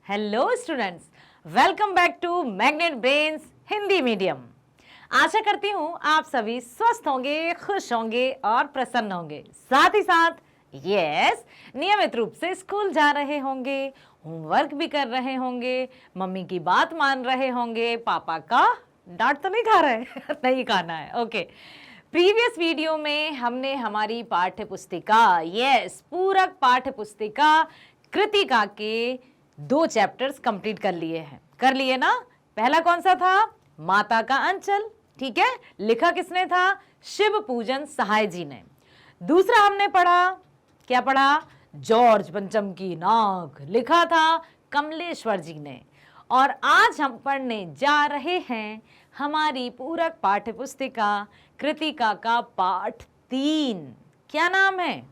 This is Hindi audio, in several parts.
Hello students, welcome back to Magnet Brains Hindi medium. आशा करती हूँ आप सभी स्वस्थ होंगे, खुश होंगे और प्रसन्न होंगे। साथ ही साथ नियमित रूप से स्कूल जा रहे होंगे, होमवर्क भी कर रहे होंगे, मम्मी की बात मान रहे होंगे, पापा का डांट तो नहीं खा रहे नहीं खाना है। ओके, प्रीवियस वीडियो में हमने हमारी पाठ्य पुस्तिका पूरक पाठ्य पुस्तिका कृतिका के 2 चैप्टर्स कंप्लीट कर लिए ना। पहला कौन सा था? माता का अंचल, ठीक है, लिखा किसने था? शिव पूजन सहाय जी ने। दूसरा हमने पढ़ा, क्या पढ़ा? जॉर्ज पंचम की नाक, लिखा था कमलेश्वर जी ने। और आज हम पढ़ने जा रहे हैं हमारी पूरक पाठ्य पुस्तिका कृतिका का पाठ 3। क्या नाम है?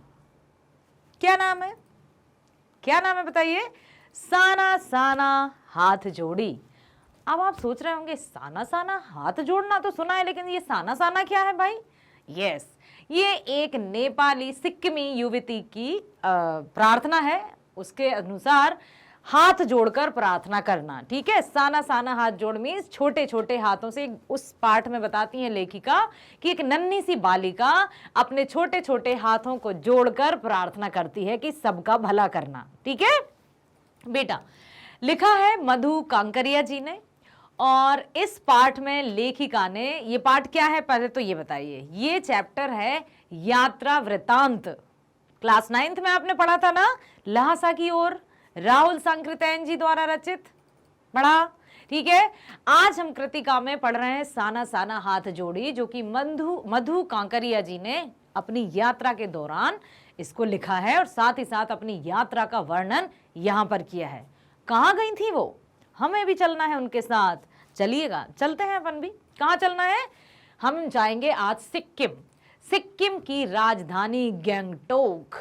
क्या नाम है? क्या नाम है बताइए? साना साना हाथ जोड़ी। अब आप सोच रहे होंगे साना साना हाथ जोड़ना तो सुना है, लेकिन ये साना साना क्या है भाई? ये एक नेपाली सिक्किमी युवती की प्रार्थना है। उसके अनुसार हाथ जोड़कर प्रार्थना करना, ठीक है। साना साना हाथ जोड़ मीन्स छोटे छोटे हाथों से। उस पाठ में बताती है लेखिका कि एक नन्ही सी बालिका अपने छोटे छोटे हाथों को जोड़कर प्रार्थना करती है कि सबका भला करना, ठीक है बेटा। लिखा है मधु कांकरिया जी ने। और इस पाठ में लेखिका ने, ये पाठ क्या है पहले तो ये बताइए। ये चैप्टर है यात्रा वृतांत। क्लास 9th में आपने पढ़ा था ना, लहासा की ओर, राहुल सांकृत्यायन जी द्वारा रचित, पढ़ा, ठीक है। आज हम कृतिका में पढ़ रहे हैं साना साना हाथ जोड़ी, जो कि मधु कांकरिया जी ने अपनी यात्रा के दौरान इसको लिखा है और साथ ही साथ अपनी यात्रा का वर्णन यहां पर किया है। कहाँ गई थी वो? हमें भी चलना है उनके साथ। चलिएगा, चलते हैं अपन भी। कहाँ चलना है? हम जाएंगे आज सिक्किम की राजधानी गैंगटोक।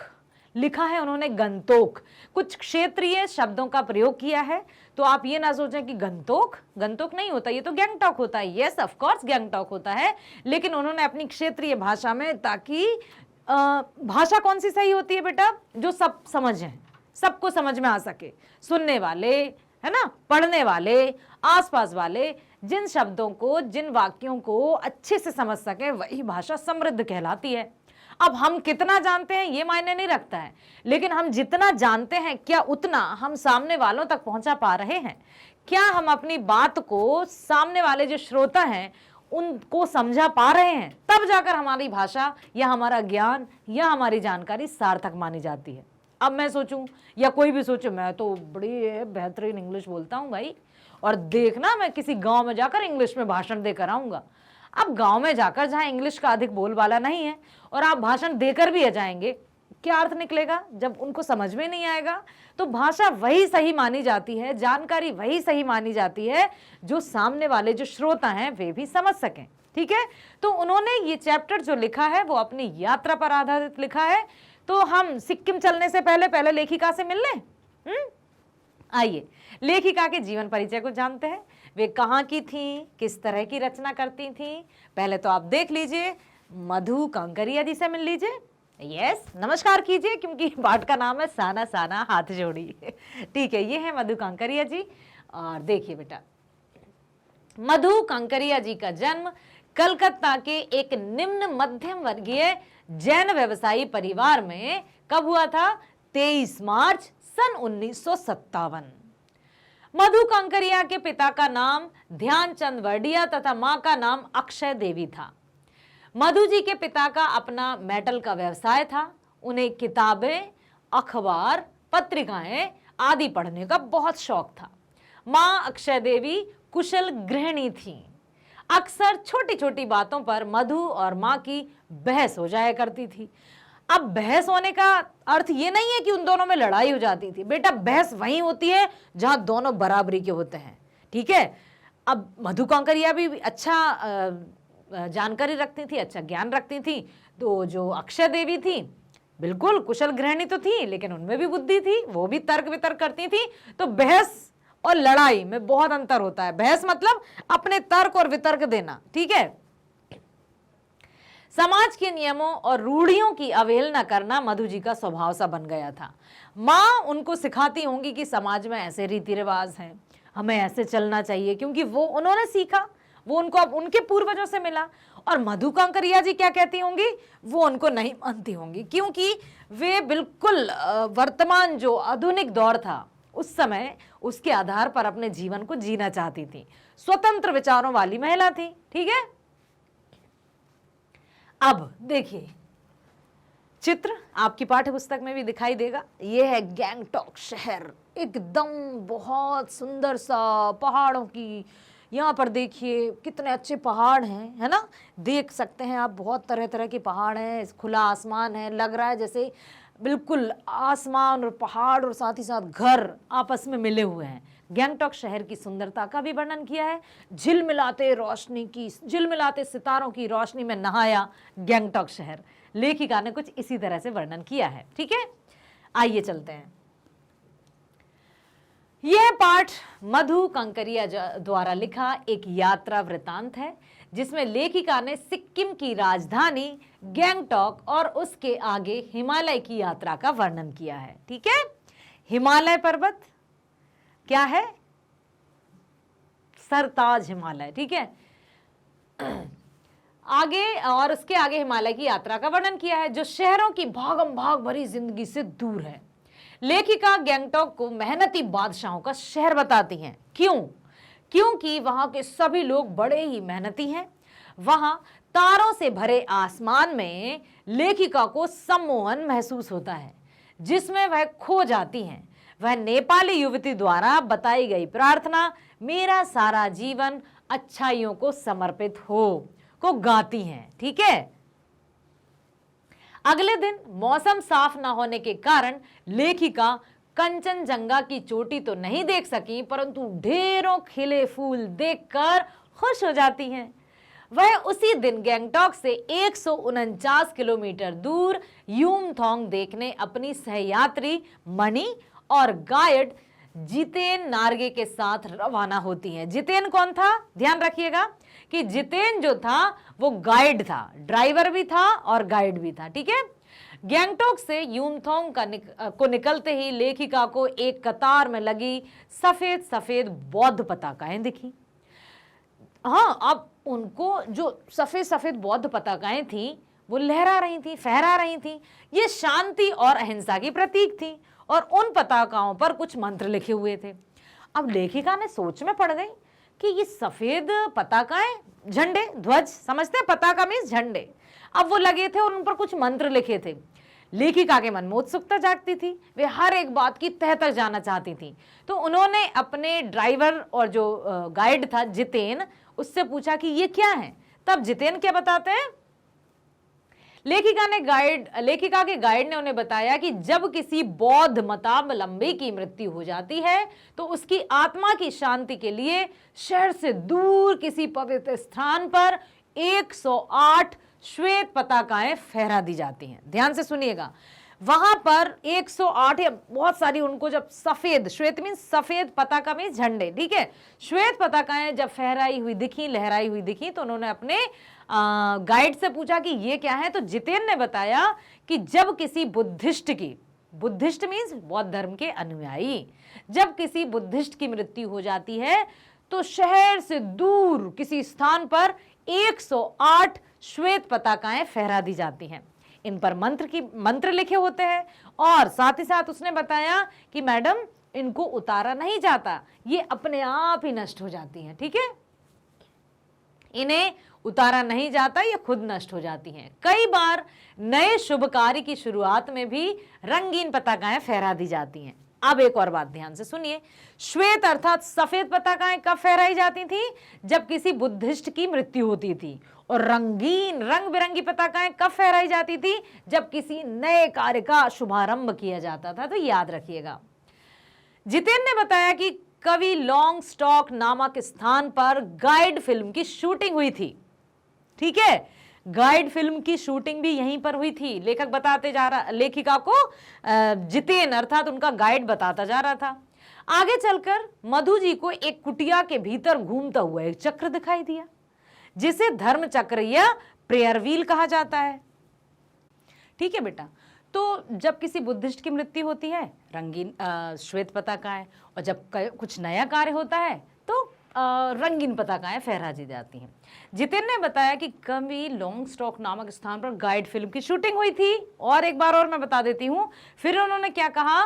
लिखा है उन्होंने गंतोक। कुछ क्षेत्रीय शब्दों का प्रयोग किया है, तो आप ये ना सोचें कि गंतोक नहीं होता, ये तो गैंगटॉक होता है। यस, ऑफ कोर्स गैंगटॉक होता है, लेकिन उन्होंने अपनी क्षेत्रीय भाषा में, ताकि भाषा कौन सी सही होती है बेटा? जो सब समझें, सबको समझ में आ सके, सुनने वाले, है ना, पढ़ने वाले, आसपास वाले, जिन शब्दों को, जिन वाक्यों को अच्छे से समझ सके, वही भाषा समृद्ध कहलाती है। अब हम कितना जानते हैं ये मायने नहीं रखता है, लेकिन हम जितना जानते हैं, क्या उतना हम सामने वालों तक पहुंचा पा रहे हैं? क्या हम अपनी बात को सामने वाले जो श्रोता हैं उनको समझा पा रहे हैं? तब जाकर हमारी भाषा या हमारा ज्ञान या हमारी जानकारी सार्थक मानी जाती है। अब मैं सोचूं या कोई भी सोचे मैं तो बड़ी बेहतरीन इंग्लिश बोलता हूं भाई, और देखना मैं किसी गांव में जाकर इंग्लिश में भाषण देकर आऊंगा। अब गांव में जाकर जहां इंग्लिश का अधिक बोलबाला नहीं है और आप भाषण देकर भी आ जाएंगे, क्या अर्थ निकलेगा? जब उनको समझ में नहीं आएगा। तो भाषा वही सही मानी जाती है, जानकारी वही सही मानी जाती है जो सामने वाले जो श्रोता हैं वे भी समझ सकें, ठीक है। तो उन्होंने ये चैप्टर जो लिखा है वो अपनी यात्रा पर आधारित लिखा है। तो हम सिक्किम चलने से पहले लेखिका से मिल लें। आइए लेखिका के जीवन परिचय को जानते हैं। वे कहाँ की थी, किस तरह की रचना करती थी, पहले तो आप देख लीजिए। मधु कांकरिया जी से मिल लीजिए। यस, नमस्कार कीजिए, क्योंकि पाठ का नाम है साना साना हाथ जोड़ी ठीक है, ये है मधु कांकरिया जी। और देखिए बेटा, मधु कांकरिया जी का जन्म कलकत्ता के एक निम्न मध्यम वर्गीय जैन व्यवसायी परिवार में कब हुआ था? 23 मार्च सन 1957। मधु कांकरिया के पिता का नाम ध्यानचंद वर्डिया तथा मां का नाम अक्षय देवी था। मधु जी के पिता का अपना मेटल का व्यवसाय था। उन्हें किताबें, अखबार, पत्रिकाएं आदि पढ़ने का बहुत शौक था। मां अक्षय देवी कुशल गृहिणी थी। अक्सर छोटी छोटी बातों पर मधु और मां की बहस हो जाया करती थी। अब बहस होने का अर्थ ये नहीं है कि उन दोनों में लड़ाई हो जाती थी। बेटा, बहस वहीं होती है जहां दोनों बराबरी के होते हैं, ठीक है। अब मधु कांकरिया भी अच्छा जानकारी रखती थी, अच्छा ज्ञान रखती थी। तो जो अक्षय देवी थी, बिल्कुल कुशल गृहिणी तो थी, लेकिन उनमें भी बुद्धि थी, वो भी तर्क वितर्क करती थी। तो बहस और लड़ाई में बहुत अंतर होता है। बहस मतलब अपने तर्क और वितर्क देना, ठीक है। समाज के नियमों और रूढ़ियों की अवहेलना करना मधु जी का स्वभाव सा बन गया था। माँ उनको सिखाती होंगी कि समाज में ऐसे रीति रिवाज हैं, हमें ऐसे चलना चाहिए, क्योंकि वो उन्होंने सीखा, वो उनको अब उनके पूर्वजों से मिला। और मधु कांकरिया जी क्या कहती होंगी, वो उनको नहीं मानती होंगी, क्योंकि वे बिल्कुल वर्तमान जो आधुनिक दौर था उस समय उसके आधार पर अपने जीवन को जीना चाहती थी। स्वतंत्र विचारों वाली महिला थी। ठीक है, अब देखिए चित्र आपकी पाठ्य पुस्तक में भी दिखाई देगा। यह है गैंगटॉक शहर, एकदम बहुत सुंदर सा पहाड़ों की, यहाँ पर देखिए कितने अच्छे पहाड़ हैं, है ना, देख सकते हैं आप, बहुत तरह तरह के पहाड़ हैं, खुला आसमान है, लग रहा है जैसे बिल्कुल आसमान और पहाड़ और साथ ही साथ घर आपस में मिले हुए हैं। गैंगटॉक शहर की सुंदरता का भी वर्णन किया है। झिलमिलाते सितारों की रोशनी में नहाया गैंगटॉक शहर, लेखिका ने कुछ इसी तरह से वर्णन किया है। ठीक है, आइए चलते हैं। यह पाठ मधु कांकरिया द्वारा लिखा एक यात्रा वृतांत है, जिसमें लेखिका ने सिक्किम की राजधानी गैंगटॉक और उसके आगे हिमालय की यात्रा का वर्णन किया है। ठीक है, हिमालय पर्वत क्या है, सरताज हिमालय। ठीक है, आगे और उसके आगे हिमालय की यात्रा का वर्णन किया है, जो शहरों की भागम भाग भरी जिंदगी से दूर है। लेखिका गैंगटॉक को मेहनती बादशाहों का शहर बताती हैं। क्यों? क्योंकि वहां के सभी लोग बड़े ही मेहनती हैं। वहां तारों से भरे आसमान में लेखिका को सम्मोहन महसूस होता है, जिसमें वह खो जाती हैं। वह नेपाली युवती द्वारा बताई गई प्रार्थना, मेरा सारा जीवन अच्छाइयों को समर्पित हो, को गाती हैं। ठीक है, अगले दिन मौसम साफ न होने के कारण लेखिका कंचनजंगा की चोटी तो नहीं देख सकी, परंतु ढेरों खिले फूल देखकर खुश हो जाती हैं। वह उसी दिन गैंगटॉक से 149 किलोमीटर दूर युमथांग देखने अपनी सहयात्री मणि और गाइड जितेन नार्गे के साथ रवाना होती हैं। जितेन कौन था? ध्यान रखिएगा कि जितेन जो था वो गाइड था, ड्राइवर भी था और गाइड भी था। ठीक है, गैंगटॉक से युमथांग को निकलते ही लेखिका को एक कतार में लगी सफेद सफेद बौद्ध पताकाएं दिखी। हाँ, अब उनको जो सफेद सफेद बौद्ध पताकाएं थी वो लहरा रही थी, फहरा रही थी। ये शांति और अहिंसा की प्रतीक थी और उन पताकाओं पर कुछ मंत्र लिखे हुए थे। अब लेखिका ने सोच में पड़ गई कि ये सफेद पताकाएं, झंडे, ध्वज, समझते हैं, पताका मीन्स झंडे, अब वो लगे थे और उन पर कुछ मंत्र लिखे थे। लेखिका के मन में उत्सुकता जागती थी, वे हर एक बात की तह तक जाना चाहती थी। तो उन्होंने अपने ड्राइवर और जो गाइड था जितेन, उससे पूछा कि ये क्या है। तब जितेन क्या बताते हैं, लेखिका के गाइड ने उन्हें बताया कि जब किसी बौद्ध मतावलंबी की मृत्यु हो जाती है तो उसकी आत्मा की शांति के लिए शहर से दूर किसी पवित्र स्थान पर 108 श्वेत पताकाएं फहरा दी जाती हैं। ध्यान से सुनिएगा, वहां पर 108 या बहुत सारी उनको जब सफेद, श्वेत मीन सफेद, पताका मीन झंडे, ठीक है, श्वेत पताकाएं जब फहराई हुई दिखी, लहराई हुई दिखी, तो उन्होंने अपने गाइड से पूछा कि ये क्या है। तो जितेन ने बताया कि जब किसी बुद्धिस्ट की, बुद्धिस्ट मीन्स बौद्ध धर्म के अनुयायी, जब किसी बुद्धिस्ट की मृत्यु हो जाती है तो शहर से दूर किसी स्थान पर 108 श्वेत पताकाएं फहरा दी जाती हैं। इन पर मंत्र लिखे होते हैं और साथ ही साथ उसने बताया कि मैडम इनको उतारा नहीं जाता, ये अपने आप ही नष्ट हो जाती हैं। ठीक है, इन्हें उतारा नहीं जाता, ये खुद नष्ट हो जाती हैं। कई बार नए शुभ कार्य की शुरुआत में भी रंगीन पताकाएं फहरा दी जाती हैं। अब एक और बात ध्यान से सुनिए, श्वेत अर्थात सफेद पताकाएं कब फहराई जाती थी? जब किसी बुद्धिस्ट की मृत्यु होती थी। और रंगीन, रंग बिरंगी पताकाएं कब फहराई जाती थी? जब किसी नए कार्य का शुभारंभ किया जाता था। तो याद रखिएगा। जितेन ने बताया कि कवि लॉन्ग स्टॉक नामक स्थान पर गाइड फिल्म की शूटिंग हुई थी। ठीक है, गाइड फिल्म की शूटिंग भी यहीं पर हुई थी। लेखक बताते जा रहा, लेखिका को जितेन अर्थात उनका गाइड बताता जा रहा था। आगे चलकर मधु जी को एक कुटिया के भीतर घूमता हुआ एक चक्र दिखाई दिया, जिसे धर्म चक्र या प्रेयर व्हील कहा जाता है। ठीक है बेटा, तो जब किसी बुद्धिस्ट की मृत्यु होती है रंगीन श्वेत पताकाएं, और जब कुछ नया कार्य होता है तो रंगीन पताकाएं फहरा दी जाती हैं। जितेन ने बताया कि कभी लॉन्ग स्टॉक नामक स्थान पर गाइड फिल्म की शूटिंग हुई थी। और एक बार और मैं बता देती हूँ। फिर उन्होंने क्या कहा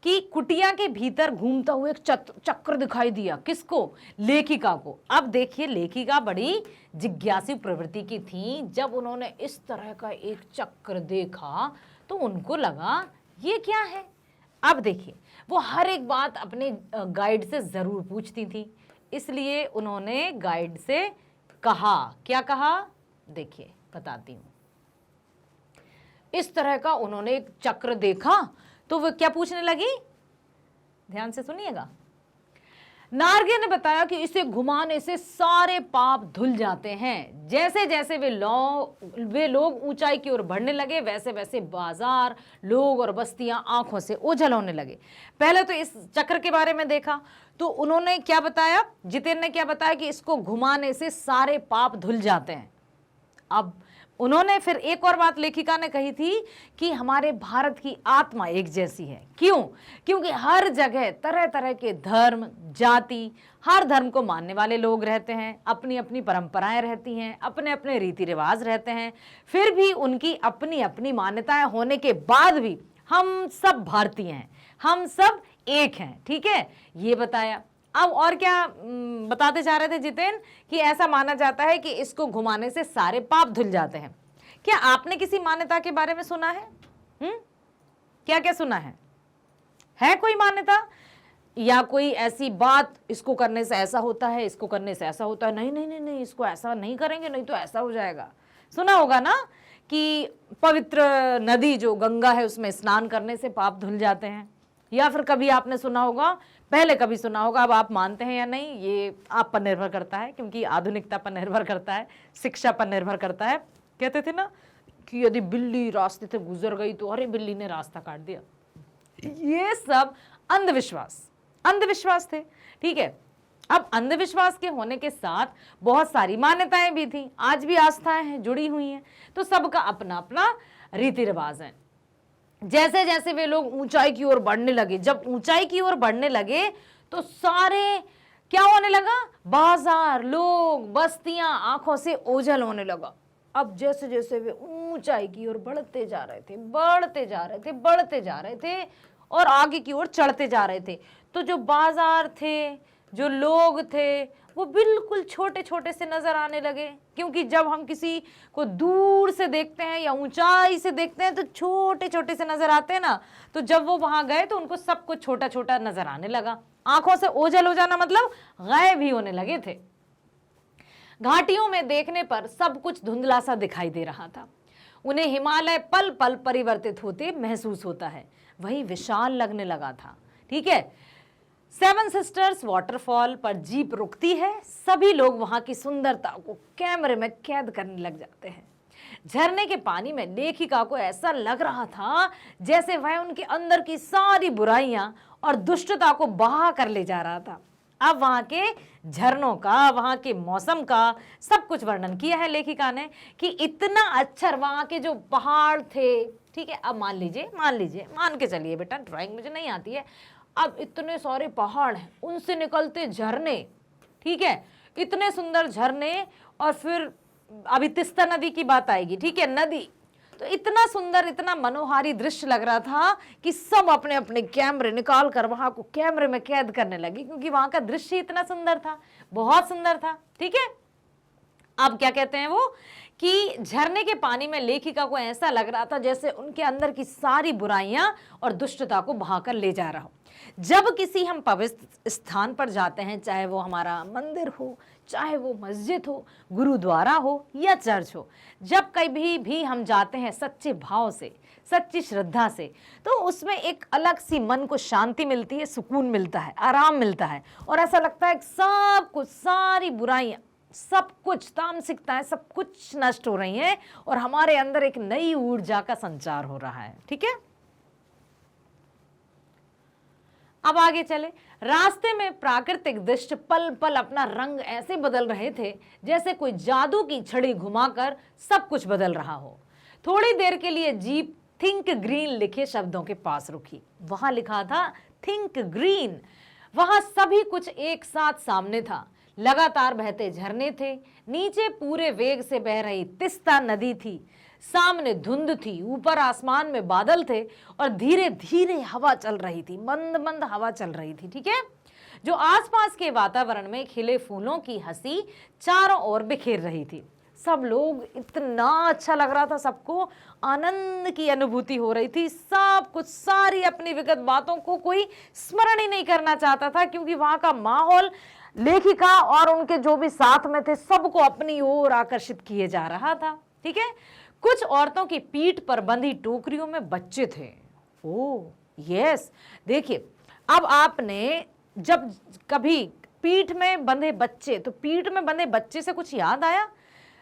कि कुटिया के भीतर घूमता हुआ एक चक्र दिखाई दिया। किसको? लेखिका को। अब देखिए, लेखिका बड़ी जिज्ञासु प्रवृत्ति की थी। जब उन्होंने इस तरह का एक चक्र देखा तो उनको लगा ये क्या है। अब देखिए, वो हर एक बात अपने गाइड से जरूर पूछती थी, इसलिए उन्होंने गाइड से कहा, क्या कहा देखिए बताती हूं। इस तरह का उन्होंने एक चक्र देखा तो वो क्या पूछने लगी, ध्यान से सुनिएगा। नार्गे ने बताया कि इसे घुमाने से सारे पाप धुल जाते हैं। जैसे जैसे वे लोग ऊंचाई की ओर बढ़ने लगे, वैसे वैसे बाजार, लोग और बस्तियां आंखों से ओझल होने लगे। पहले तो इस चक्र के बारे में देखा तो उन्होंने क्या बताया, जितेन ने क्या बताया कि इसको घुमाने से सारे पाप धुल जाते हैं। अब उन्होंने फिर एक और बात लेखिका ने कही थी कि हमारे भारत की आत्मा एक जैसी है। क्यों? क्योंकि हर जगह तरह तरह के धर्म, जाति, हर धर्म को मानने वाले लोग रहते हैं, अपनी अपनी परंपराएं रहती हैं, अपने अपने रीति रिवाज रहते हैं। फिर भी उनकी अपनी अपनी मान्यताएं होने के बाद भी हम सब भारतीय हैं, हम सब एक हैं। ठीक है, ये बताया। अब और क्या बताते जा रहे थे जितेन कि ऐसा माना जाता है कि इसको घुमाने से सारे पाप धुल जाते हैं। क्या आपने किसी मान्यता के बारे में सुना है? क्या क्या सुना है कोई मान्यता या कोई ऐसी बात, इसको करने से ऐसा होता है, इसको करने से ऐसा होता है, नहीं नहीं नहीं नहीं, इसको ऐसा नहीं करेंगे नहीं तो ऐसा हो जाएगा। सुना होगा ना कि पवित्र नदी जो गंगा है उसमें स्नान करने से पाप धुल जाते हैं। या फिर कभी आपने सुना होगा, पहले कभी सुना होगा, अब आप मानते हैं या नहीं ये आप पर निर्भर करता है, क्योंकि आधुनिकता पर निर्भर करता है, शिक्षा पर निर्भर करता है। कहते थे ना कि यदि बिल्ली रास्ते से गुजर गई तो अरे बिल्ली ने रास्ता काट दिया। ये सब अंधविश्वास थे। ठीक है, अब अंधविश्वास के होने के साथ बहुत सारी मान्यताएं भी थी, आज भी आस्थाएं हैं, जुड़ी हुई हैं। तो सबका अपना अपना रीति रिवाज है। जैसे जैसे वे लोग ऊंचाई की ओर बढ़ने लगे, जब ऊंचाई की ओर बढ़ने लगे तो सारे क्या होने लगा, बाजार, लोग, बस्तियां आंखों से ओझल होने लगा। अब जैसे जैसे वे ऊंचाई की ओर बढ़ते जा रहे थे और आगे की ओर चढ़ते जा रहे थे, तो जो बाजार थे, जो लोग थे, वो बिल्कुल छोटे छोटे से नजर आने लगे। क्योंकि जब हम किसी को दूर से देखते हैं या ऊंचाई से देखते हैं तो छोटे छोटे से नजर आते हैं ना, तो जब वो वहां गए तो उनको सब कुछ छोटा छोटा नजर आने लगा। आंखों से ओझल हो जाना मतलब गायब ही होने लगे थे। घाटियों में देखने पर सब कुछ धुंधला सा दिखाई दे रहा था। उन्हें हिमालय पल पल परिवर्तित होते महसूस होता है, वही विशाल लगने लगा था। ठीक है, 7 सिस्टर्स वाटरफॉल पर जीप रुकती है। सभी लोग वहां की सुंदरता को कैमरे में कैद करने लग जाते हैं। झरने के पानी में लेखिका को ऐसा लग रहा था जैसे वह उनके अंदर की सारी बुराइयां और दुष्टता को बहा कर ले जा रहा था। अब वहां के झरनों का, वहां के मौसम का सब कुछ वर्णन किया है लेखिका ने कि इतना अच्छा वहां के जो पहाड़ थे। ठीक है, अब मान के चलिए बेटा, ड्राइंग मुझे नहीं आती है। अब इतने सारे पहाड़ हैं, उनसे निकलते झरने, ठीक है, इतने सुंदर झरने, और फिर अभी तिस्ता नदी की बात आएगी। ठीक है, नदी, तो इतना सुंदर, इतना मनोहारी दृश्य लग रहा था कि सब अपने अपने कैमरे निकाल कर वहां को कैमरे में कैद करने लगे, क्योंकि वहां का दृश्य इतना सुंदर था, बहुत सुंदर था। ठीक है, अब क्या कहते हैं वो कि झरने के पानी में लेखिका को ऐसा लग रहा था जैसे उनके अंदर की सारी बुराइयां और दुष्टता को बहाकर ले जा रहा हो। जब किसी हम पवित्र स्थान पर जाते हैं, चाहे वो हमारा मंदिर हो, चाहे वो मस्जिद हो, गुरुद्वारा हो या चर्च हो, जब कभी भी हम जाते हैं सच्चे भाव से, सच्ची श्रद्धा से, तो उसमें एक अलग सी मन को शांति मिलती है, सुकून मिलता है, आराम मिलता है, और ऐसा लगता है कि सब कुछ, सारी बुराइयां, सब कुछ, तामसिकताएं सब कुछ नष्ट हो रही हैं और हमारे अंदर एक नई ऊर्जा का संचार हो रहा है। ठीक है, अब आगे चले। रास्ते में प्राकृतिक दृश्य पल पल अपना रंग ऐसे बदल रहे थे जैसे कोई जादू की छड़ी घुमाकर सब कुछ बदल रहा हो। थोड़ी देर के लिए जीप थिंक ग्रीन लिखे शब्दों के पास रुकी। वहां लिखा था थिंक ग्रीन। वहां सभी कुछ एक साथ सामने था। लगातार बहते झरने थे, नीचे पूरे वेग से बह रही तिस्ता नदी थी, सामने धुंध थी, ऊपर आसमान में बादल थे और धीरे धीरे हवा चल रही थी, मंद मंद हवा चल रही थी। ठीक है, जो आसपास के वातावरण में खिले फूलों की हंसी चारों ओर बिखेर रही थी। सब लोग, इतना अच्छा लग रहा था सबको, आनंद की अनुभूति हो रही थी। सब कुछ, सारी अपनी विगत बातों को कोई स्मरण ही नहीं करना चाहता था, क्योंकि वहां का माहौल लेखिका और उनके जो भी साथ में थे सबको अपनी ओर आकर्षित किए जा रहा था। ठीक है, कुछ औरतों की पीठ पर बंधी टोकरियों में बच्चे थे। ओह यस, देखिए, अब आपने जब कभी पीठ में बंधे बच्चे, तो पीठ में बंधे बच्चे से कुछ याद आया?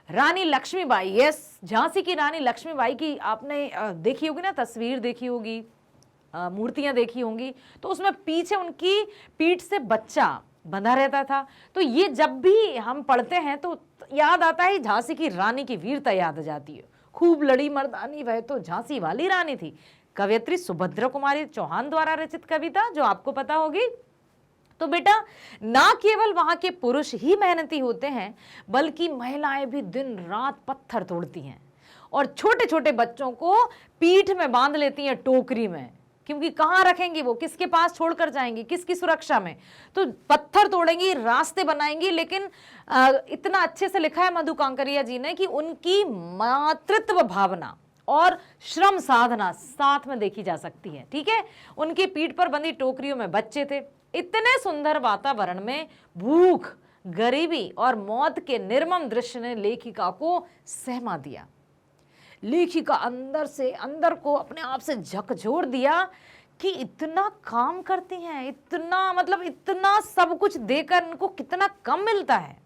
रानी लक्ष्मीबाई, यस, झांसी की रानी लक्ष्मीबाई की आपने देखी होगी ना, तस्वीर देखी होगी, मूर्तियां देखी होंगी, तो उसमें पीछे उनकी पीठ से बच्चा बंधा रहता था। तो ये जब भी हम पढ़ते हैं तो याद आता है झांसी की रानी की वीरता याद आ जाती है। खूब लड़ी मर्दानी, वह तो झांसी वाली रानी थी। कवयित्री सुभद्रा कुमारी चौहान द्वारा रचित कविता, जो आपको पता होगी। तो बेटा, ना केवल वहां के पुरुष ही मेहनती होते हैं, बल्कि महिलाएं भी दिन रात पत्थर तोड़ती हैं और छोटे छोटे बच्चों को पीठ में बांध लेती हैं टोकरी में, क्योंकि कहाँ रखेंगी वो, किसके पास छोड़कर जाएंगी, किसकी सुरक्षा में? तो पत्थर तोड़ेंगी, रास्ते बनाएंगी। लेकिन इतना अच्छे से लिखा है मधु कांकरिया जी ने कि उनकी मातृत्व भावना और श्रम साधना साथ में देखी जा सकती है। ठीक है, उनकी पीठ पर बंधी टोकरियों में बच्चे थे। इतने सुंदर वातावरण में भूख, गरीबी और मौत के निर्मम दृश्य ने लेखिका को सहमा दिया। लेखिका अंदर से अंदर को अपने आप से झकझोर दिया कि इतना काम करती हैं, इतना, मतलब इतना सब कुछ देकर उनको कितना कम मिलता है।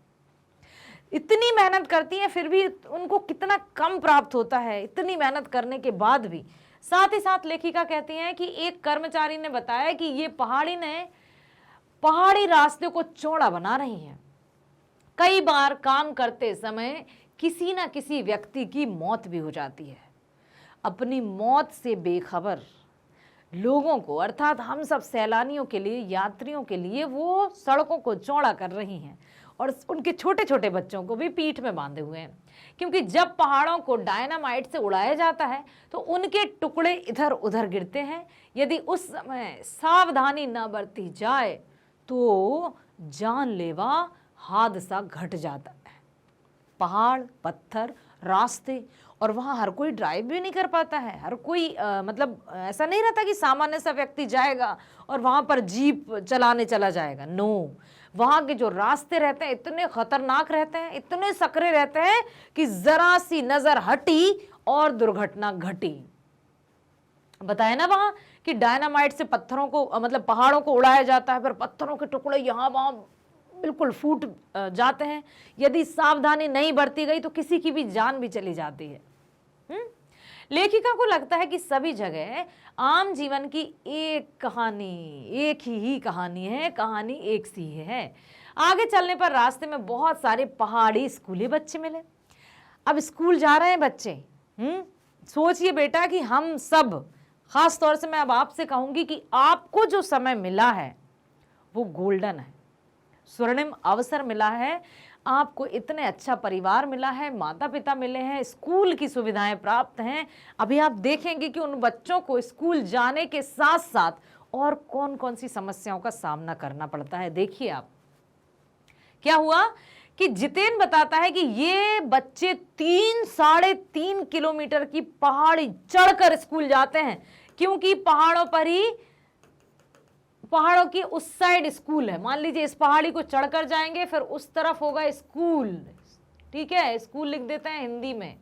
इतनी मेहनत करती हैं फिर भी उनको कितना कम प्राप्त होता है, इतनी मेहनत करने के बाद भी। साथ ही साथ लेखिका कहती हैं कि एक कर्मचारी ने बताया कि ये पहाड़ी रास्ते को चौड़ा बना रही हैं। कई बार काम करते समय किसी ना किसी व्यक्ति की मौत भी हो जाती है। अपनी मौत से बेखबर लोगों को, अर्थात हम सब सैलानियों के लिए, यात्रियों के लिए वो सड़कों को चौड़ा कर रही हैं और उनके छोटे छोटे बच्चों को भी पीठ में बांधे हुए हैं। क्योंकि जब पहाड़ों को डायनामाइट से उड़ाया जाता है तो उनके टुकड़े इधर उधर गिरते हैं। यदि उस समय सावधानी न बरती जाए तो जानलेवा हादसा घट जाता है। पहाड़, पत्थर, रास्ते, और वहाँ हर कोई ड्राइव भी नहीं कर पाता है। हर कोई मतलब ऐसा नहीं रहता कि सामान्य सा व्यक्ति जाएगा और वहाँ पर जीप चलाने चला जाएगा। नो, वहाँ के जो रास्ते रहते हैं इतने खतरनाक रहते हैं, इतने सकरे रहते हैं कि जरा सी नजर हटी और दुर्घटना घटी। बताया ना वहाँ कि डायनामाइट से पत्थरों को, मतलब पहाड़ों को उड़ाया जाता है, फिर पत्थरों के टुकड़े यहाँ वहाँ बिल्कुल फूट जाते हैं। यदि सावधानी नहीं बरती गई तो किसी की भी जान भी चली जाती है। लेखिका को लगता है कि सभी जगह आम जीवन की एक कहानी, एक ही कहानी है, कहानी एक सी है। आगे चलने पर रास्ते में बहुत सारे पहाड़ी स्कूली बच्चे मिले। अब स्कूल जा रहे हैं बच्चे। सोचिए बेटा कि हम सब, खास तौर से मैं अब आपसे कहूंगी कि आपको जो समय मिला है वो गोल्डन है, स्वर्णिम अवसर मिला है। आपको इतने अच्छा परिवार मिला है, माता पिता मिले हैं, स्कूल की सुविधाएं प्राप्त हैं। अभी आप देखेंगे कि उन बच्चों को स्कूल जाने के साथ साथ और कौन कौन सी समस्याओं का सामना करना पड़ता है। देखिए आप, क्या हुआ कि जितेन बताता है कि ये बच्चे 3-3.5 किलोमीटर की पहाड़ी चढ़कर स्कूल जाते हैं, क्योंकि पहाड़ों की उस साइड स्कूल है। मान लीजिए इस पहाड़ी को चढ़कर जाएंगे, फिर उस तरफ होगा स्कूल। ठीक है, स्कूल लिख देते हैं हिंदी में।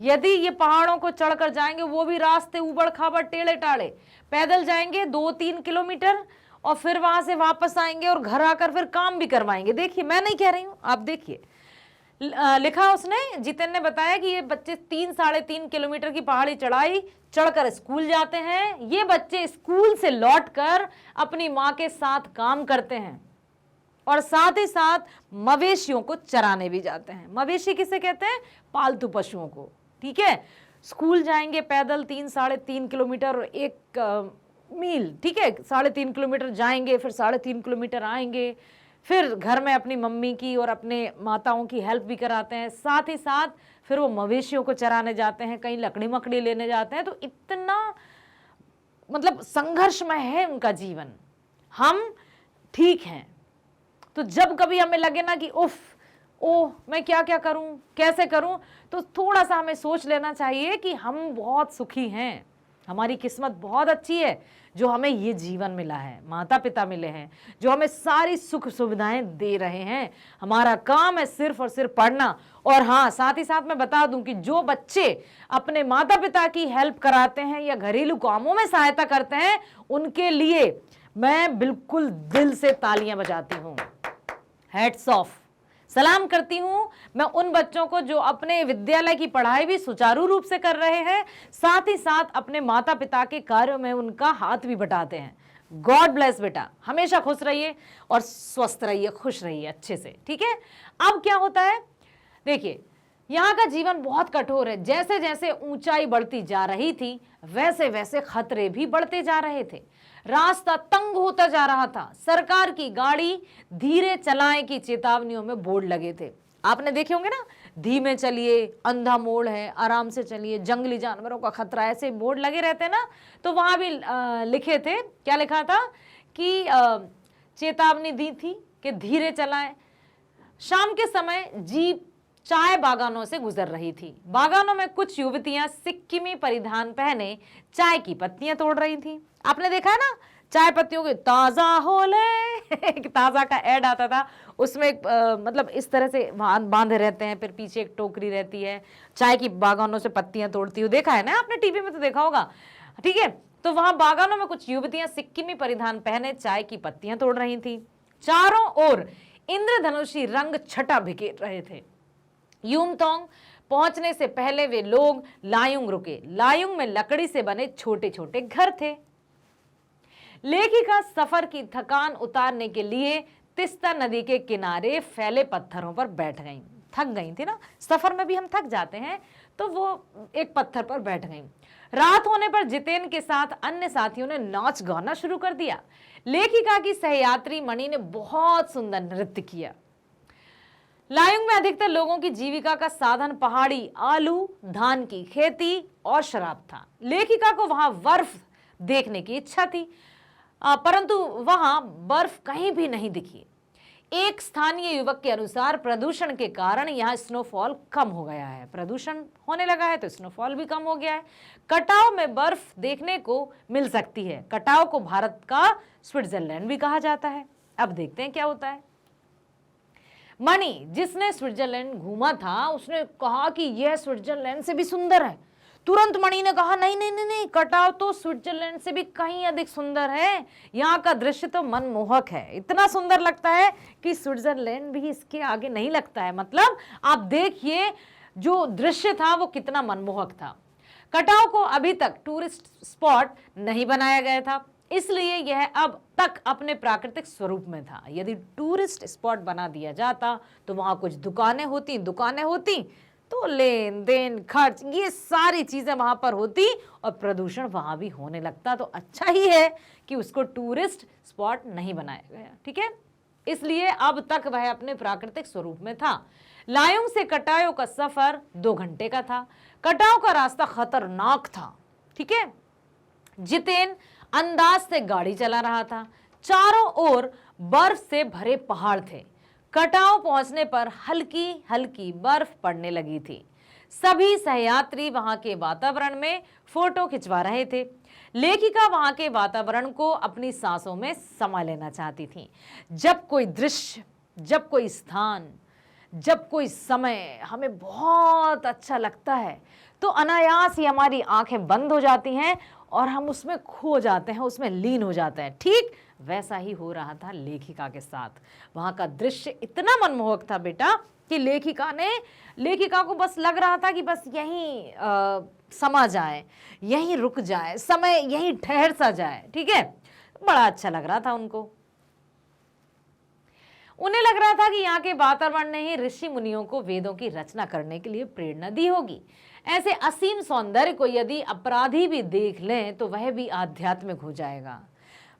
यदि ये पहाड़ों को चढ़कर जाएंगे, वो भी रास्ते ऊबड़ खाबड़ टेढ़े टाढ़े, पैदल जाएंगे 2-3 किलोमीटर और फिर वहां से वापस आएंगे और घर आकर फिर काम भी करवाएंगे। देखिए, मैं नहीं कह रही हूं, आप देखिए। लिखा उसने, जितेन ने बताया कि ये बच्चे 3-3.5 किलोमीटर की पहाड़ी चढ़ाई चढ़कर स्कूल जाते हैं। ये बच्चे स्कूल से लौटकर अपनी माँ के साथ काम करते हैं और साथ ही साथ मवेशियों को चराने भी जाते हैं। मवेशी किसे कहते हैं? पालतू पशुओं को। ठीक है, स्कूल जाएंगे पैदल 3-3.5 किलोमीटर, 1 मील। ठीक है, 3.5 किलोमीटर जाएंगे, फिर 3.5 किलोमीटर आएंगे, फिर घर में अपनी मम्मी की और अपने माताओं की हेल्प भी कराते हैं, साथ ही साथ फिर वो मवेशियों को चराने जाते हैं, कहीं लकड़ी मकड़ी लेने जाते हैं। तो इतना मतलब संघर्षमय है उनका जीवन। हम ठीक हैं, तो जब कभी हमें लगे ना कि उफ ओह मैं क्या क्या करूं, कैसे करूं, तो थोड़ा सा हमें सोच लेना चाहिए कि हम बहुत सुखी हैं, हमारी किस्मत बहुत अच्छी है जो हमें ये जीवन मिला है, माता पिता मिले हैं जो हमें सारी सुख सुविधाएं दे रहे हैं। हमारा काम है सिर्फ और सिर्फ पढ़ना। और हाँ, साथ ही साथ मैं बता दूं कि जो बच्चे अपने माता पिता की हेल्प कराते हैं या घरेलू कामों में सहायता करते हैं, उनके लिए मैं बिल्कुल दिल से तालियां बजाती हूं, हैट्स ऑफ, सलाम करती हूं मैं उन बच्चों को जो अपने विद्यालय की पढ़ाई भी सुचारू रूप से कर रहे हैं, साथ ही साथ अपने माता पिता के कार्यों में उनका हाथ भी बटाते हैं। गॉड ब्लेस बेटा, हमेशा खुश रहिए और स्वस्थ रहिए, खुश रहिए अच्छे से। ठीक है, अब क्या होता है, देखिए यहाँ का जीवन बहुत कठोर है। जैसे जैसे ऊंचाई बढ़ती जा रही थी वैसे वैसे खतरे भी बढ़ते जा रहे थे। रास्ता तंग होता जा रहा था। सरकार की गाड़ी धीरे चलाएं की चेतावनियों में बोर्ड लगे थे, आपने देखे होंगे ना, धीमे चलिए, अंधा मोड़ है, आराम से चलिए, जंगली जानवरों का खतरा, ऐसे बोर्ड लगे रहते हैं ना। तो वहां भी लिखे थे, क्या लिखा था कि चेतावनी दी थी कि धीरे चलाएं। शाम के समय जीप चाय बागानों से गुजर रही थी। बागानों में कुछ युवतियां सिक्किमी परिधान पहने चाय की पत्तियां तोड़ रही थी। आपने देखा है ना, चाय पत्तियों के ताजा होले एक ताजा का ऐड आता था, उसमें मतलब इस तरह से बांधे रहते हैं, फिर पीछे एक टोकरी रहती है, चाय की बागानों से पत्तियां तोड़ती हुई। देखा है ना आपने, टीवी में तो देखा होगा। ठीक है, तो वहां बागानों में कुछ युवतियां सिक्किमी परिधान पहने चाय की पत्तियां तोड़ रही थी। चारों ओर इंद्रधनुषी रंग छटा बिखेर रहे थे। युमथांग पहुंचने से पहले वे लोग लायुंग रुके। लायुंग में लकड़ी से बने छोटे छोटे घर थे। लेखिका सफर की थकान उतारने के लिए तिस्ता नदी के किनारे फैले पत्थरों पर बैठ गईं। थक गई थी ना, सफर में भी हम थक जाते हैं, तो वो एक पत्थर पर बैठ गईं। रात होने पर जितेन के साथ अन्य साथियों ने नाच गाना शुरू कर दिया। लेखिका की सहयात्री मणि ने बहुत सुंदर नृत्य किया। लायुंग में अधिकतर लोगों की जीविका का साधन पहाड़ी आलू, धान की खेती और शराब था। लेखिका को वहां बर्फ देखने की इच्छा थी, परंतु वहां बर्फ कहीं भी नहीं दिखी। एक स्थानीय युवक के अनुसार प्रदूषण के कारण यहाँ स्नोफॉल कम हो गया है। प्रदूषण होने लगा है तो स्नोफॉल भी कम हो गया है। कटाव में बर्फ देखने को मिल सकती है। कटाव को भारत का स्विट्जरलैंड भी कहा जाता है। अब देखते हैं क्या होता है। मणि, जिसने स्विट्जरलैंड घूमा था, उसने कहा कि यह स्विट्जरलैंड से भी सुंदर है। तुरंत मणि ने कहा नहीं नहीं नहीं नहीं, कटाव तो स्विट्जरलैंड से भी कहीं अधिक सुंदर है। यहाँ का दृश्य तो मनमोहक है, इतना सुंदर लगता है कि स्विट्जरलैंड भी इसके आगे नहीं लगता है। मतलब आप देखिए जो दृश्य था वो कितना मनमोहक था। कटाव को अभी तक टूरिस्ट स्पॉट नहीं बनाया गया था, इसलिए यह अब तक अपने प्राकृतिक स्वरूप में था। यदि टूरिस्ट स्पॉट बना दिया जाता तो वहां कुछ दुकानें होती तो लेन देन खर्च ये सारी चीजें वहां पर होती और प्रदूषण वहां भी होने लगता। तो अच्छा ही है कि उसको टूरिस्ट स्पॉट नहीं बनाया गया। ठीक है, इसलिए अब तक वह अपने प्राकृतिक स्वरूप में था। लायुंग से कटाव का सफर 2 घंटे का था। कटाव का रास्ता खतरनाक था। ठीक है, जितेन अंदाज से गाड़ी चला रहा था। चारों ओर बर्फ से भरे पहाड़ थे। कटाव पहुंचने पर हल्की हल्की बर्फ पड़ने लगी थी। सभी सहयात्री वहां के वातावरण में फोटो खिंचवा रहे थे। लेखिका वहां के वातावरण को अपनी सांसों में समा लेना चाहती थी। जब कोई दृश्य, जब कोई स्थान, जब कोई समय हमें बहुत अच्छा लगता है तो अनायास ही हमारी आंखें बंद हो जाती हैं और हम उसमें खो जाते हैं, उसमें लीन हो जाते हैं। ठीक वैसा ही हो रहा था लेखिका के साथ। वहां का दृश्य इतना मनमोहक था बेटा कि लेखिका को बस लग रहा था कि बस यहीं समा जाए, यहीं रुक जाए, समय यहीं ठहर सा जाए, ठीक है। बड़ा अच्छा लग रहा था उनको। उन्हें लग रहा था कि यहाँ के वातावरण ने ही ऋषि मुनियों को वेदों की रचना करने के लिए प्रेरणा दी होगी। ऐसे असीम सौंदर्य को यदि अपराधी भी देख लें तो वह भी आध्यात्मिक हो जाएगा।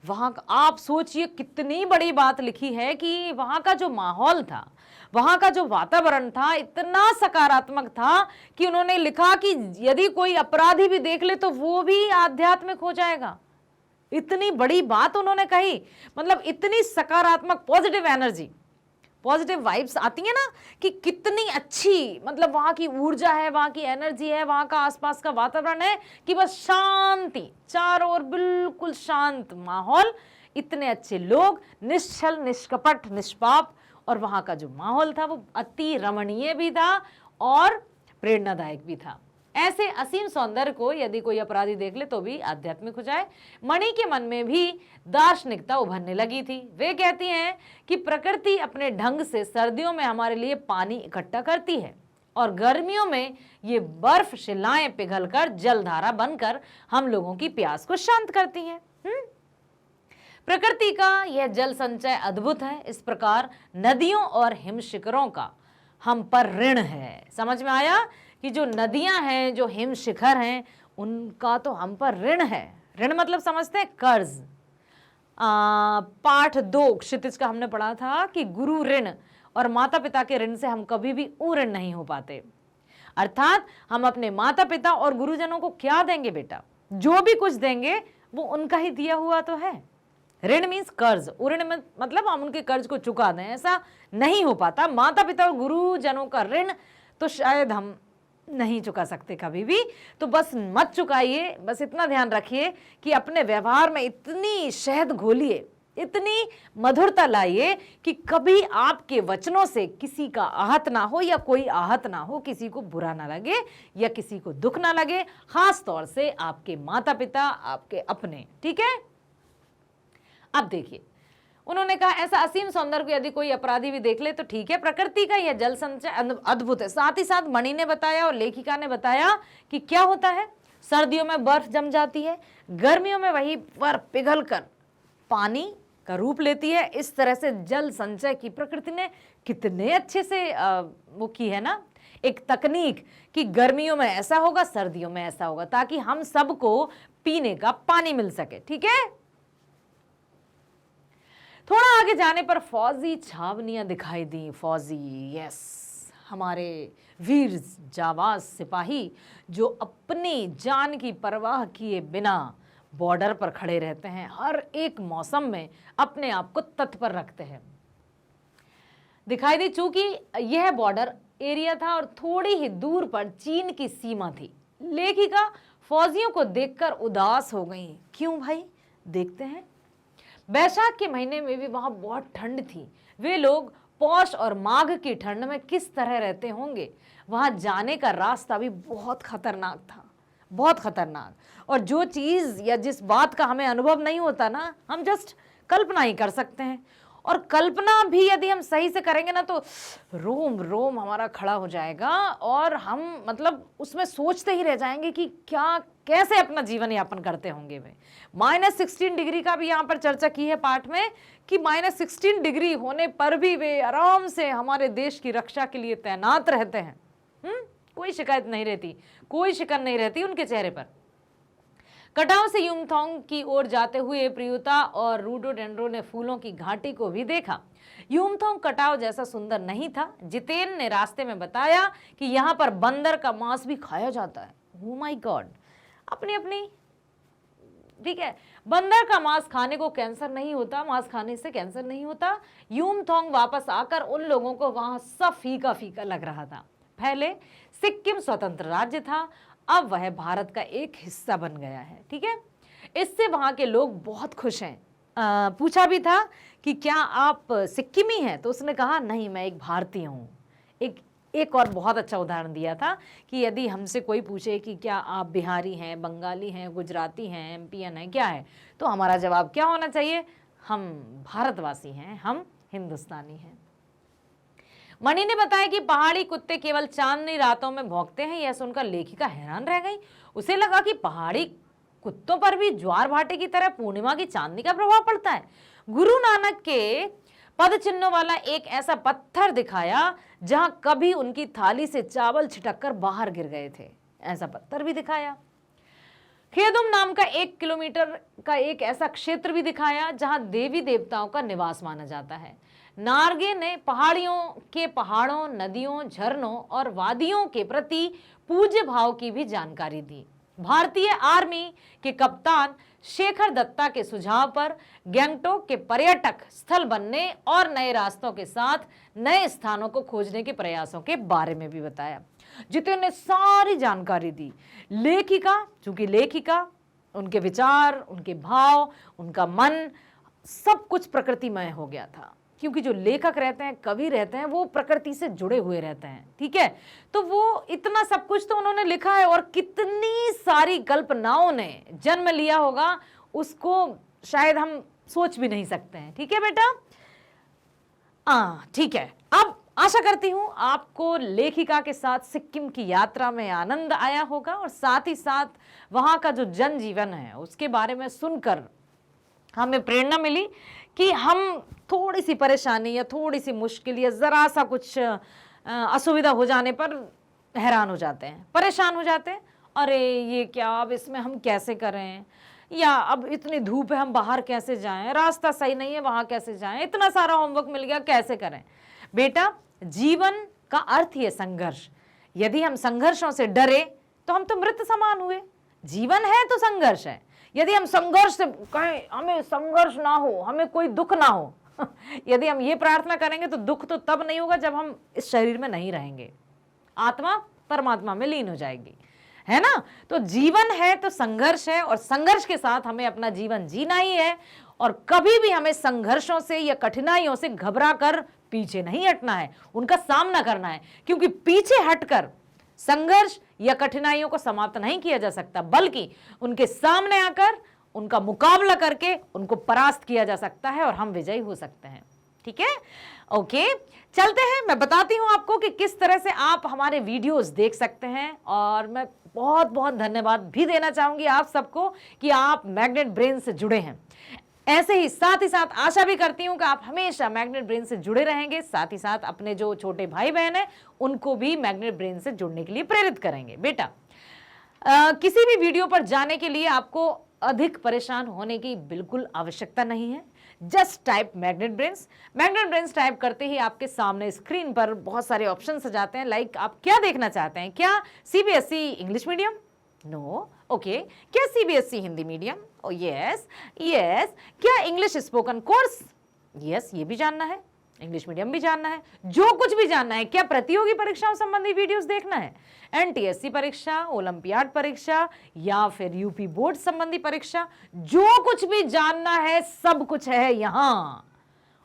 वहां आप सोचिए कितनी बड़ी बात लिखी है कि वहां का जो माहौल था, वहां का जो वातावरण था, इतना सकारात्मक था कि उन्होंने लिखा कि यदि कोई अपराधी भी देख ले तो वो भी आध्यात्मिक हो जाएगा। इतनी बड़ी बात उन्होंने कही, मतलब इतनी सकारात्मक पॉजिटिव एनर्जी, पॉजिटिव वाइब्स आती है ना, कि कितनी अच्छी मतलब वहां की ऊर्जा है, वहां की एनर्जी है, वहां का आसपास का वातावरण है कि बस शांति, चारों ओर बिल्कुल शांत माहौल, इतने अच्छे लोग, निश्चल, निष्कपट, निष्पाप, और वहां का जो माहौल था वो अति रमणीय भी था और प्रेरणादायक भी था। ऐसे असीम सौंदर्य को यदि कोई अपराधी देख ले तो भी आध्यात्मिक हो जाए। मणि के मन में भी दार्शनिकता उभरने लगी थी। वे कहती हैं कि प्रकृति अपने ढंग से सर्दियों में हमारे लिए पानी इकट्ठा करती है और गर्मियों में ये बर्फ शिलाएं पिघलकर जलधारा बनकर हम लोगों की प्यास को शांत करती हैं। प्रकृति का यह जल संचय अद्भुत है। इस प्रकार नदियों और हिम शिखरों का हम पर ऋण है। समझ में आया कि जो नदियां हैं, जो हिम शिखर हैं, उनका तो हम पर ऋण है। ऋण मतलब समझते हैं कर्ज। पाठ 2 क्षितिज का हमने पढ़ा था कि गुरु ऋण और माता पिता के ऋण से हम कभी भी ऋण नहीं हो पाते। अर्थात हम अपने माता पिता और गुरुजनों को क्या देंगे बेटा, जो भी कुछ देंगे वो उनका ही दिया हुआ तो है। ऋण मीन्स कर्ज, ऋण मतलब हम उनके कर्ज को चुका दें, ऐसा नहीं हो पाता। माता पिता और गुरुजनों का ऋण तो शायद हम नहीं चुका सकते कभी भी। तो बस मत चुकाइए, बस इतना ध्यान रखिए कि अपने व्यवहार में इतनी शहद घोलिए, इतनी मधुरता लाइए कि कभी आपके वचनों से किसी का आहत ना हो या कोई आहत ना हो, किसी को बुरा ना लगे या किसी को दुख ना लगे, खास तौर से आपके माता पिता, आपके अपने, ठीक है। अब देखिए, उन्होंने कहा ऐसा असीम सौंदर्य को यदि कोई अपराधी भी देख ले तो ठीक है, प्रकृति का यह जल संचय अद्भुत है। साथ ही साथ मणि ने बताया और लेखिका ने बताया कि क्या होता है, सर्दियों में बर्फ जम जाती है, गर्मियों में वही बर्फ पिघलकर पानी का रूप लेती है। इस तरह से जल संचय की प्रकृति ने कितने अच्छे से वो की है ना, एक तकनीक कि गर्मियों में ऐसा होगा, सर्दियों में ऐसा होगा, ताकि हम सबको पीने का पानी मिल सके, ठीक है। थोड़ा आगे जाने पर फौजी छावनियां दिखाई दी। फौजी, यस, हमारे वीर जाबाज सिपाही जो अपनी जान की परवाह किए बिना बॉर्डर पर खड़े रहते हैं, हर एक मौसम में अपने आप को तत्पर रखते हैं, दिखाई दी। चूंकि यह बॉर्डर एरिया था और थोड़ी ही दूर पर चीन की सीमा थी। लेखिका फौजियों को देखकर उदास हो गई। क्यों भाई, देखते हैं। बैसाख के महीने में भी वहां बहुत ठंड थी। वे लोग पौष और माघ की ठंड में किस तरह रहते होंगे। वहां जाने का रास्ता भी बहुत खतरनाक था, बहुत खतरनाक। और जो चीज या जिस बात का हमें अनुभव नहीं होता ना, हम जस्ट कल्पना ही कर सकते हैं। और कल्पना भी यदि हम सही से करेंगे ना तो रोम रोम हमारा खड़ा हो जाएगा और हम मतलब उसमें सोचते ही रह जाएंगे कि क्या, कैसे अपना जीवन यापन करते होंगे वे। -16 डिग्री का भी यहाँ पर चर्चा की है पाठ में कि -16 डिग्री होने पर भी वे आराम से हमारे देश की रक्षा के लिए तैनात रहते हैं। कोई शिकायत नहीं रहती, कोई शिकन नहीं रहती उनके चेहरे पर। कटाव से युमथांग की ओर जाते हुए प्रियुता और रोडोडेंड्रो ने फूलों की घाटी को भी देखा। युमथांग कटाव जैसा सुंदर नहीं था। जितेन ने रास्ते में बताया कि यहाँ पर बंदर का मांस भी खाया जाता है। ओह माय गॉड, अपनी अपनी, ठीक है। बंदर का मांस खाने को कैंसर नहीं होता, मांस खाने से कैंसर नहीं होता। युमथांग वापस आकर उन लोगों को वहां सब फीका फीका लग रहा था। पहले सिक्किम स्वतंत्र राज्य था, अब वह भारत का एक हिस्सा बन गया है, ठीक है। इससे वहां के लोग बहुत खुश हैं। पूछा भी था कि क्या आप सिक्किमी हैं, तो उसने कहा नहीं, मैं एक भारतीय हूँ। एक और बहुत अच्छा उदाहरण दिया था कि यदि हमसे कोई पूछे कि क्या आप बिहारी हैं, बंगाली हैं, गुजराती हैं, एमपीएन हैं, क्या है, तो हमारा जवाब क्या होना चाहिए, हम भारतवासी हैं, हम हिंदुस्तानी हैं। मणि ने बताया कि पहाड़ी कुत्ते केवल चांदनी रातों में भौंकते हैं। यह सुनकर लेखिका हैरान रह गई। उसे लगा कि पहाड़ी कुत्तों पर भी ज्वार भाटे की तरह पूर्णिमा की चांदनी का प्रभाव पड़ता है। गुरु नानक के पद चिन्हों वाला एक ऐसा पत्थर दिखाया जहां कभी उनकी थाली से चावल छिटक कर बाहर गिर गए थे, ऐसा पत्थर भी दिखाया। खेदुम नाम का 1 किलोमीटर का एक ऐसा क्षेत्र भी दिखाया जहां देवी देवताओं का निवास माना जाता है। नार्गे ने पहाड़ों, नदियों, झरनों और वादियों के प्रति पूज्य भाव की भी जानकारी दी। भारतीय आर्मी के कप्तान शेखर दत्ता के सुझाव पर गैंगटोक के पर्यटक स्थल बनने और नए रास्तों के साथ नए स्थानों को खोजने के प्रयासों के बारे में भी बताया। जितेंद्र ने सारी जानकारी दी। लेखिका, चूंकि लेखिका, उनके विचार, उनके भाव, उनका मन सब कुछ प्रकृतिमय हो गया था, क्योंकि जो लेखक रहते हैं, कवि रहते हैं, वो प्रकृति से जुड़े हुए रहते हैं। ठीक है, तो वो इतना सब कुछ तो उन्होंने लिखा है और कितनी सारी कल्पनाओं ने जन्म लिया होगा उसको शायद हम सोच भी नहीं सकते हैं। ठीक है बेटा, ठीक है। अब आशा करती हूं आपको लेखिका के साथ सिक्किम की यात्रा में आनंद आया होगा और साथ ही साथ वहां का जो जनजीवन है उसके बारे में सुनकर हमें प्रेरणा मिली कि हम थोड़ी सी परेशानी या थोड़ी सी मुश्किल या ज़रा सा कुछ असुविधा हो जाने पर हैरान हो जाते हैं, परेशान हो जाते हैं। अरे ये क्या, अब इसमें हम कैसे करें, या अब इतनी धूप है हम बाहर कैसे जाएं, रास्ता सही नहीं है वहाँ कैसे जाएं, इतना सारा होमवर्क मिल गया कैसे करें। बेटा, जीवन का अर्थ ही है संघर्ष। यदि हम संघर्षों से डरे तो हम तो मृत समान हुए। जीवन है तो संघर्ष है। यदि हम संघर्ष से कहें हमें संघर्ष ना हो, हमें कोई दुख ना हो यदि हम ये प्रार्थना करेंगे तो दुख तो तब नहीं होगा जब हम इस शरीर में नहीं रहेंगे, आत्मा परमात्मा में लीन हो जाएगी, है ना। तो जीवन है तो संघर्ष है और संघर्ष के साथ हमें अपना जीवन जीना ही है और कभी भी हमें संघर्षों से या कठिनाइयों से घबरा कर पीछे नहीं हटना है, उनका सामना करना है। क्योंकि पीछे हटकर संघर्ष या कठिनाइयों को समाप्त नहीं किया जा सकता, बल्कि उनके सामने आकर उनका मुकाबला करके उनको परास्त किया जा सकता है और हम विजयी हो सकते हैं। ठीक है, ओके, चलते हैं। मैं बताती हूं आपको कि किस तरह से आप हमारे वीडियोस देख सकते हैं और मैं बहुत बहुत धन्यवाद भी देना चाहूंगी आप सबको कि आप मैग्नेट ब्रेन से जुड़े हैं। ऐसे ही साथ आशा भी करती हूं कि आप हमेशा मैग्नेट ब्रेन से जुड़े रहेंगे, साथ ही साथ अपने जो छोटे भाई बहन हैं उनको भी मैग्नेट ब्रेन से जुड़ने के लिए प्रेरित करेंगे। बेटा, किसी भी वीडियो पर जाने के लिए आपको अधिक परेशान होने की बिल्कुल आवश्यकता नहीं है। Just type magnet brains. Magnet brains type करते ही आपके सामने स्क्रीन पर बहुत सारे ऑप्शन आ जाते हैं। लाइक आप क्या देखना चाहते हैं, क्या CBSE English medium, no, okay, क्या CBSE Hindi medium, oh yes yes, क्या इंग्लिश स्पोकन कोर्स, यस ये भी जानना है, इंग्लिश मीडियम भी जानना है, जो कुछ भी जानना है, क्या प्रतियोगी परीक्षाओं संबंधी वीडियोस देखना है, एनटीएससी परीक्षा, ओलंपियाड परीक्षा या फिर यूपी बोर्ड संबंधी परीक्षा, जो कुछ भी जानना है सब कुछ है यहां।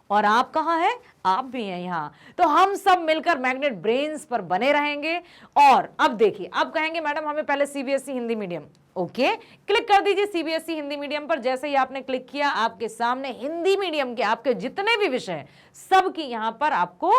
और आप कहां हैं? आप भी हैं यहां। तो हम सब मिलकर मैग्नेट ब्रेन्स पर बने रहेंगे। और अब देखिए, अब कहेंगे मैडम हमें पहले CBSE Hindi medium, okay, click कर दीजिए सीबीएसई हिंदी मीडियम पर। जैसे ही आपने क्लिक किया आपके सामने हिंदी मीडियम के आपके जितने भी विषय हैं सब की यहां पर आपको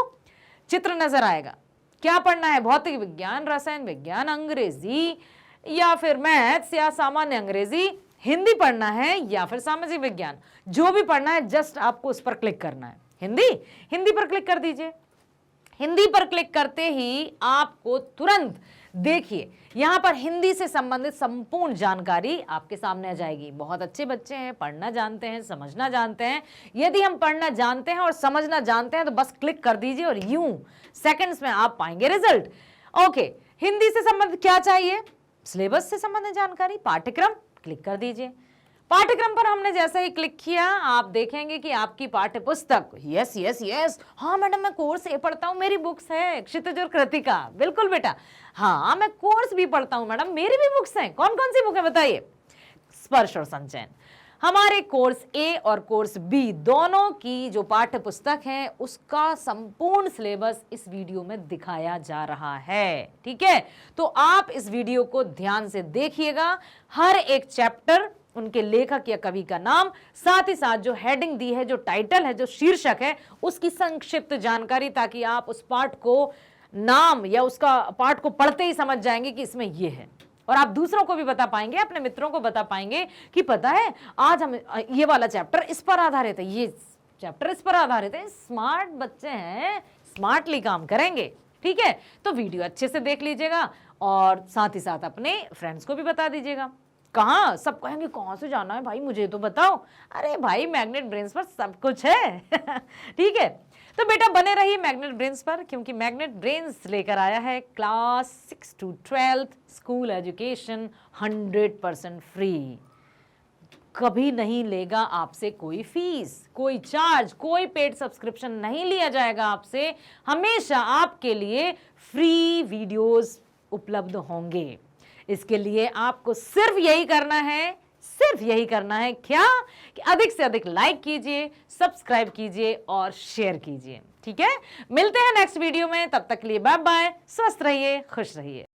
चित्र नजर आएगा। क्या पढ़ना है? भौतिक विज्ञान, रसायन विज्ञान, अंग्रेजी या फिर मैथ्स या सामान्य अंग्रेजी, हिंदी पढ़ना है या फिर सामाजिक विज्ञान, जो भी पढ़ना है जस्ट आपको उस पर क्लिक करना है। हिंदी पर क्लिक कर दीजिए। हिंदी पर क्लिक करते ही आपको तुरंत देखिए यहां पर हिंदी से संबंधित संपूर्ण जानकारी आपके सामने आ जाएगी। बहुत अच्छे बच्चे हैं, पढ़ना जानते हैं, समझना जानते हैं। यदि हम पढ़ना जानते हैं और समझना जानते हैं तो बस क्लिक कर दीजिए और यूं सेकंड्स में आप पाएंगे रिजल्ट। ओके, हिंदी से संबंधित क्या चाहिए? सिलेबस से संबंधित जानकारी, पाठ्यक्रम, क्लिक कर दीजिए। पाठ्यक्रम पर हमने जैसे ही क्लिक किया आप देखेंगे कि आपकी पाठ्य पुस्तक, यस यस यस, हाँ मैडम मैं कोर्स ए पढ़ता हूँ, मेरी बुक्स है क्षितिज और कृतिका, बिल्कुल बेटा, हाँ मैं कोर्स भी पढ़ता हूँ मैडम, मेरी भी बुक्स हैं। कौन कौन सी बुक है बताइए? स्पर्श और संचयन। हमारे कोर्स ए और कोर्स बी दोनों की जो पाठ्य पुस्तक है उसका संपूर्ण सिलेबस इस वीडियो में दिखाया जा रहा है। ठीक है, तो आप इस वीडियो को ध्यान से देखिएगा। हर एक चैप्टर उनके लेखक या कवि का नाम, साथ ही साथ जो हेडिंग दी है, जो टाइटल है, जो शीर्षक है, उसकी संक्षिप्त जानकारी, ताकि आप उस पाठ को नाम या उसका पाठ को पढ़ते ही समझ जाएंगे कि इसमें ये है, और आप दूसरों को भी बता पाएंगे, अपने मित्रों को बता पाएंगे कि पता है आज हम ये वाला चैप्टर इस पर आधारित है, ये चैप्टर इस पर आधारित है। स्मार्ट बच्चे हैं, स्मार्टली काम करेंगे। ठीक है, तो वीडियो अच्छे से देख लीजिएगा और साथ ही साथ अपने फ्रेंड्स को भी बता दीजिएगा। कहाँ, सब कहेंगे कहाँ से जाना है भाई, मुझे तो बताओ। अरे भाई, मैग्नेट ब्रेन्स पर सब कुछ है। ठीक है, तो बेटा बने रहिए मैग्नेट ब्रेन्स पर, क्योंकि मैग्नेट ब्रेन्स लेकर आया है class 6 to 12 school education 100% free. कभी नहीं लेगा आपसे कोई फीस, कोई चार्ज, कोई पेड सब्सक्रिप्शन नहीं लिया जाएगा आपसे। हमेशा आपके लिए फ्री वीडियोस उपलब्ध होंगे। इसके लिए आपको सिर्फ यही करना है, सिर्फ यही करना है क्या, कि अधिक से अधिक लाइक कीजिए, सब्सक्राइब कीजिए और शेयर कीजिए। ठीक है, मिलते हैं नेक्स्ट वीडियो में, तब तक के लिए बाय बाय, स्वस्थ रहिए, खुश रहिए।